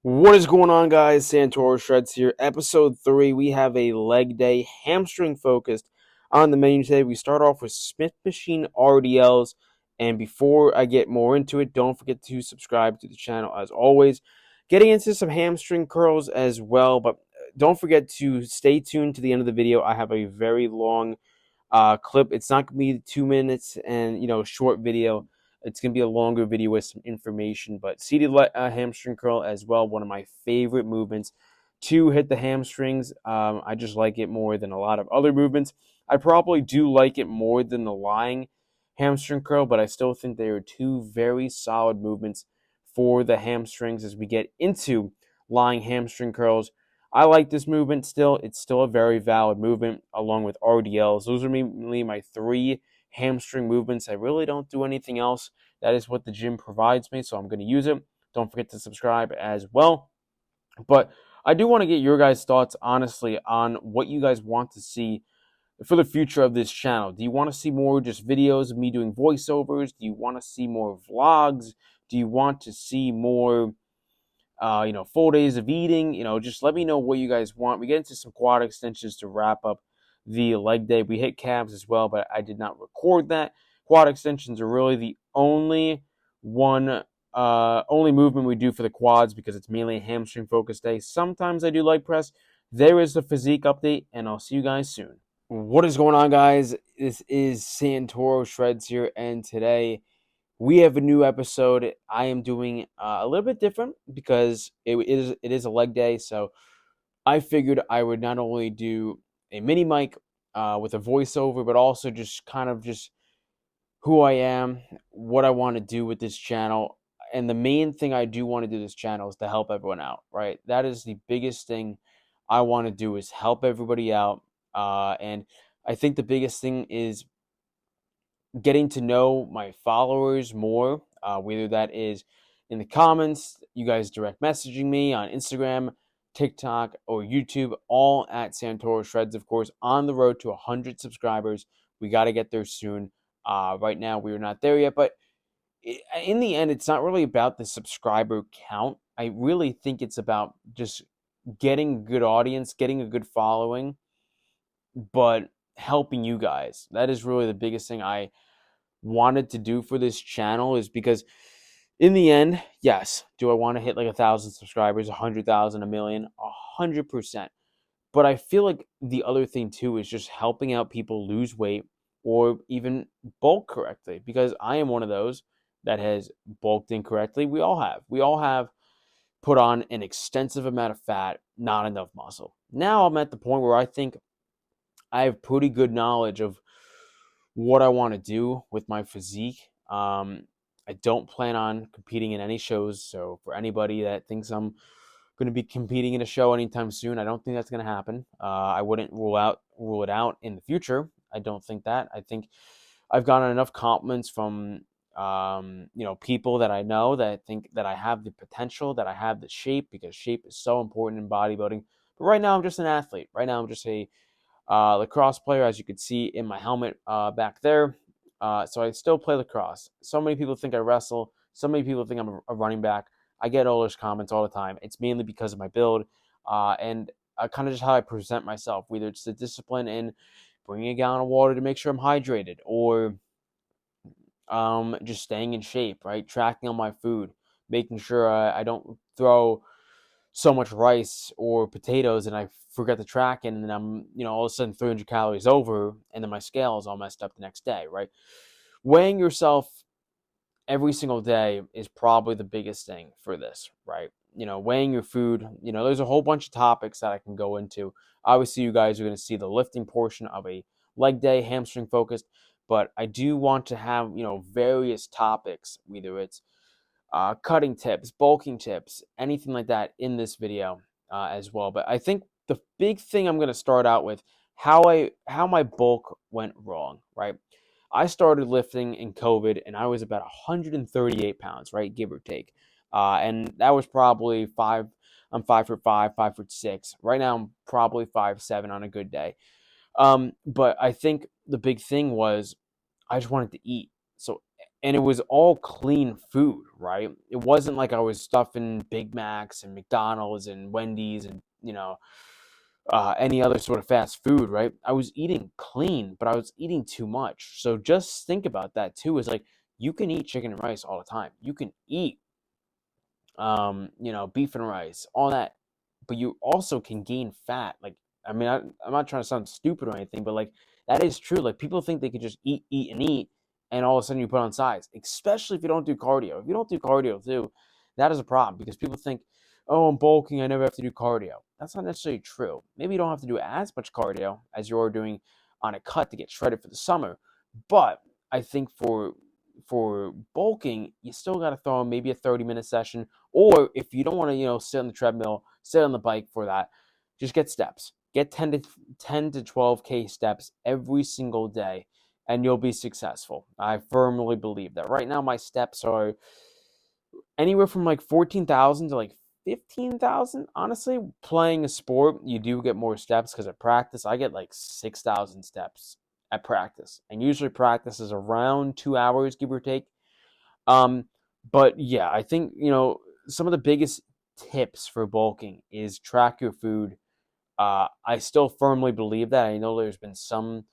What is going on, guys? Santoro Shreds here. Episode 3. We have a leg day, hamstring focused on the menu today. We start off with Smith Machine RDLs. And before I get more into it, don't forget to subscribe to the channel as always. Getting into some hamstring curls as well, but don't forget to stay tuned to the end of the video. I have a very long clip. It's not going to be 2 minutes and short video. It's going to be a longer video with some information. But seated hamstring curl as well, one of my favorite movements to hit the hamstrings. I just like it more than a lot of other movements. I probably do like it more than the lying hamstring curl, but I still think they are two very solid movements for the hamstrings as we get into lying hamstring curls. I like this movement still. It's still a very valid movement along with RDLs. Those are mainly my three hamstring movements. I really don't do anything else. That is what the gym provides me, so I'm going to use it. Don't forget to subscribe as well. But I do want to get your guys' thoughts, honestly, on what you guys want to see for the future of this channel. Do you want to see more just videos of me doing voiceovers? Do you want to see more vlogs? Do you want to see more full days of eating? Just let me know what you guys want. We get into some quad extensions to wrap up the leg day. We hit calves as well, but I did not record that. Quad extensions are really the only movement we do for the quads because it's mainly a hamstring focused day. Sometimes I do leg press. There is the physique update, and I'll see you guys soon. What is going on, guys? This is Santoro Shreds here, and today we have a new episode. I am doing a little bit different because it is a leg day, so I figured I would not only do a mini mic with a voiceover, but also just kind of just who I am, what I want to do with this channel, and the main thing I do want to do this channel is to help everyone out. Right, that is the biggest thing I want to do is help everybody out, and I think the biggest thing is getting to know my followers more, whether that is in the comments, you guys direct messaging me on Instagram, TikTok, or YouTube, all at Santoro Shreds, of course, on the road to 100 subscribers. We got to get there soon. Right now, we are not there yet, but in the end, it's not really about the subscriber count. I really think it's about just getting a good audience, getting a good following, but helping you guys. That is really the biggest thing I wanted to do for this channel, is because in the end, yes, do I want to hit like 1,000 subscribers, 100,000, a million? 100%. But I feel like the other thing too is just helping out people lose weight or even bulk correctly, because I am one of those that has bulked incorrectly. We all have. We all have put on an extensive amount of fat, not enough muscle. Now I'm at the point where I think I have pretty good knowledge of what I want to do with my physique. I don't plan on competing in any shows, so for anybody that thinks I'm going to be competing in a show anytime soon, I don't think that's going to happen. I wouldn't rule it out in the future. I don't think that. I think I've gotten enough compliments from people that I know that think that I have the potential, that I have the shape, because shape is so important in bodybuilding. But right now, I'm just an athlete. Right now, I'm just a lacrosse player, as you can see in my helmet back there. So I still play lacrosse. So many people think I wrestle. So many people think I'm a running back. I get all those comments all the time. It's mainly because of my build and kind of just how I present myself, whether it's the discipline in bringing a gallon of water to make sure I'm hydrated, or just staying in shape, right? Tracking on my food, making sure I don't throw so much rice or potatoes and I forget to track it, and then I'm, all of a sudden 300 calories over, and then my scale is all messed up the next day, right? Weighing yourself every single day is probably the biggest thing for this, right? Weighing your food, there's a whole bunch of topics that I can go into. Obviously, you guys are going to see the lifting portion of a leg day, hamstring focused, but I do want to have, various topics, whether it's cutting tips, bulking tips, anything like that in this video as well. But I think the big thing I'm going to start out with how my bulk went wrong, right? I started lifting in COVID and I was about 138 pounds, right, give or take. And that was probably I'm 5'5", 5'6". Right now I'm probably 5'7" on a good day. But I think the big thing was I just wanted to eat. So and it was all clean food, right? It wasn't like I was stuffing Big Macs and McDonald's and Wendy's and any other sort of fast food, right? I was eating clean, but I was eating too much. So just think about that too. Is like you can eat chicken and rice all the time. You can eat beef and rice, all that, but you also can gain fat. Like, I mean, I'm not trying to sound stupid or anything, but like that is true. Like people think they could just eat, and all of a sudden you put on size, especially if you don't do cardio. If you don't do cardio too, that is a problem because people think, oh, I'm bulking, I never have to do cardio. That's not necessarily true. Maybe you don't have to do as much cardio as you're doing on a cut to get shredded for the summer, but I think for bulking, you still got to throw in maybe a 30-minute session. Or if you don't want to, sit on the treadmill, sit on the bike for that, just get steps. Get 10 to 12K steps every single day, and you'll be successful. I firmly believe that. Right now, my steps are anywhere from like 14,000 to like 15,000. Honestly, playing a sport, you do get more steps because at practice, I get like 6,000 steps at practice. And usually practice is around 2 hours, give or take. Um, but yeah, I think, some of the biggest tips for bulking is track your food. I still firmly believe that. I know there's been some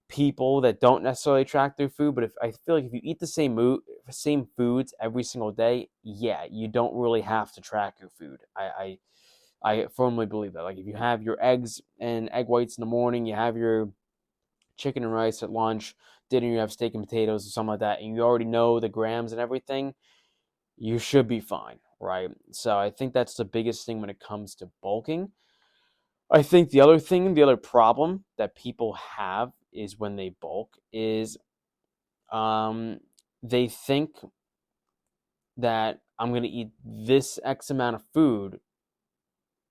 people that don't necessarily track their food, but if I feel like if you eat the same foods every single day, yeah, you don't really have to track your food. I firmly believe that. Like if you have your eggs and egg whites in the morning, you have your chicken and rice at lunch, dinner you have steak and potatoes or something like that, and you already know the grams and everything, you should be fine, right? So I think that's the biggest thing when it comes to bulking. I think the other problem that people have is when they bulk is um, they think that I'm going to eat this X amount of food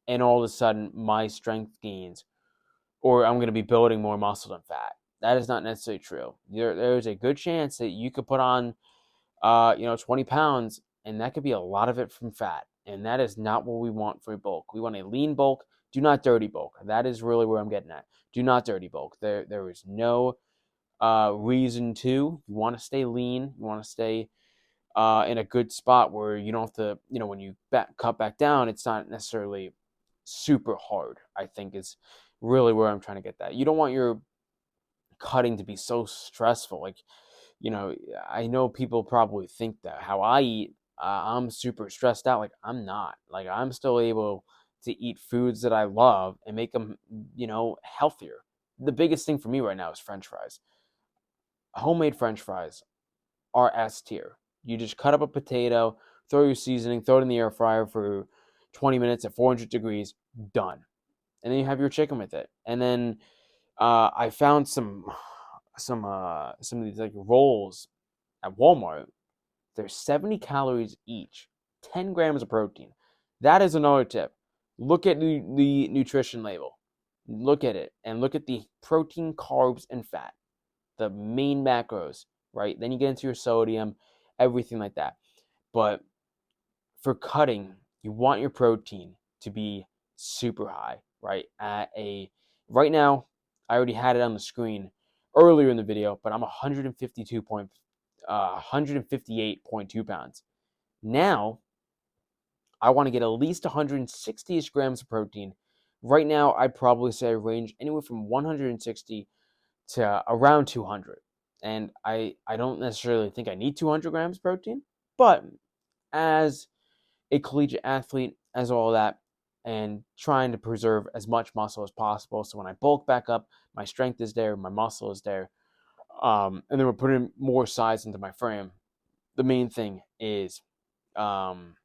and all of a sudden my strength gains or I'm going to be building more muscle than fat. That is not necessarily true. There's a good chance that you could put on 20 pounds, and that could be a lot of it from fat. And that is not what we want for bulk. We want a lean bulk. Do not dirty bulk. That is really where I'm getting at. Do not dirty bulk. There is no reason to. You want to stay lean. You want to stay in a good spot where you don't have to, when you cut back down, it's not necessarily super hard, I think is really where I'm trying to get that. You don't want your cutting to be so stressful. Like, I know people probably think that how I eat, I'm super stressed out. Like, I'm not. Like, I'm still able to eat foods that I love and make them, healthier. The biggest thing for me right now is French fries. Homemade French fries are S tier. You just cut up a potato, throw your seasoning, throw it in the air fryer for 20 minutes at 400 degrees, done. And then you have your chicken with it. And then I found some of these like rolls at Walmart. They're 70 calories each, 10 grams of protein. That is another tip. Look at the nutrition label. Look at it and look at the protein, carbs, and fat, the main macros, right? Then you get into your sodium, everything like that. But for cutting, you want your protein to be super high, right? Right now, I already had it on the screen earlier in the video, but I'm 158.2 pounds. Now, I want to get at least 160-ish grams of protein. Right now, I'd probably say I range anywhere from 160 to around 200. And I don't necessarily think I need 200 grams of protein, but as a collegiate athlete, as all that, and trying to preserve as much muscle as possible. So when I bulk back up, my strength is there, my muscle is there, and then we're putting more size into my frame. The main thing is, um,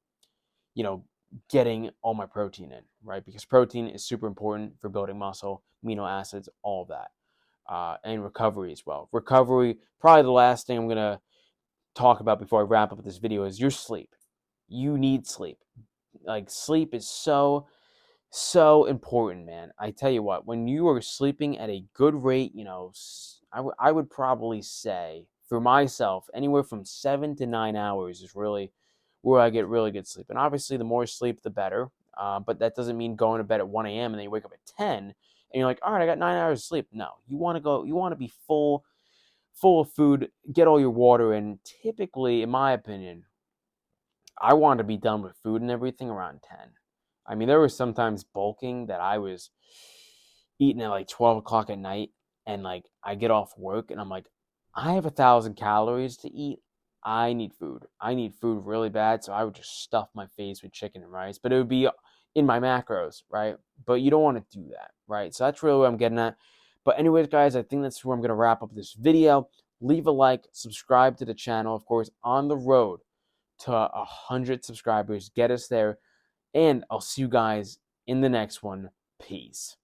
you know, getting all my protein in, right? Because protein is super important for building muscle, amino acids, all of that, and recovery as well. Recovery, probably the last thing I'm gonna talk about before I wrap up this video is your sleep. You need sleep. Like sleep is so important, man. I tell you what, when you are sleeping at a good rate, I would probably say for myself, anywhere from 7 to 9 hours is really where I get really good sleep. And obviously, the more sleep, the better. But that doesn't mean going to bed at 1 a.m. and then you wake up at 10 and you're like, all right, I got 9 hours of sleep. No, you want to be full of food, get all your water in. Typically, in my opinion, I want to be done with food and everything around 10. I mean, there was sometimes bulking that I was eating at like 12 o'clock at night, and like I get off work and I'm like, I have 1,000 calories to eat. I need food. I need food really bad. So I would just stuff my face with chicken and rice, but it would be in my macros, right? But you don't want to do that, right? So that's really what I'm getting at. But anyways, guys, I think that's where I'm going to wrap up this video. Leave a like, subscribe to the channel, of course, on the road to 100 subscribers. Get us there. And I'll see you guys in the next one. Peace.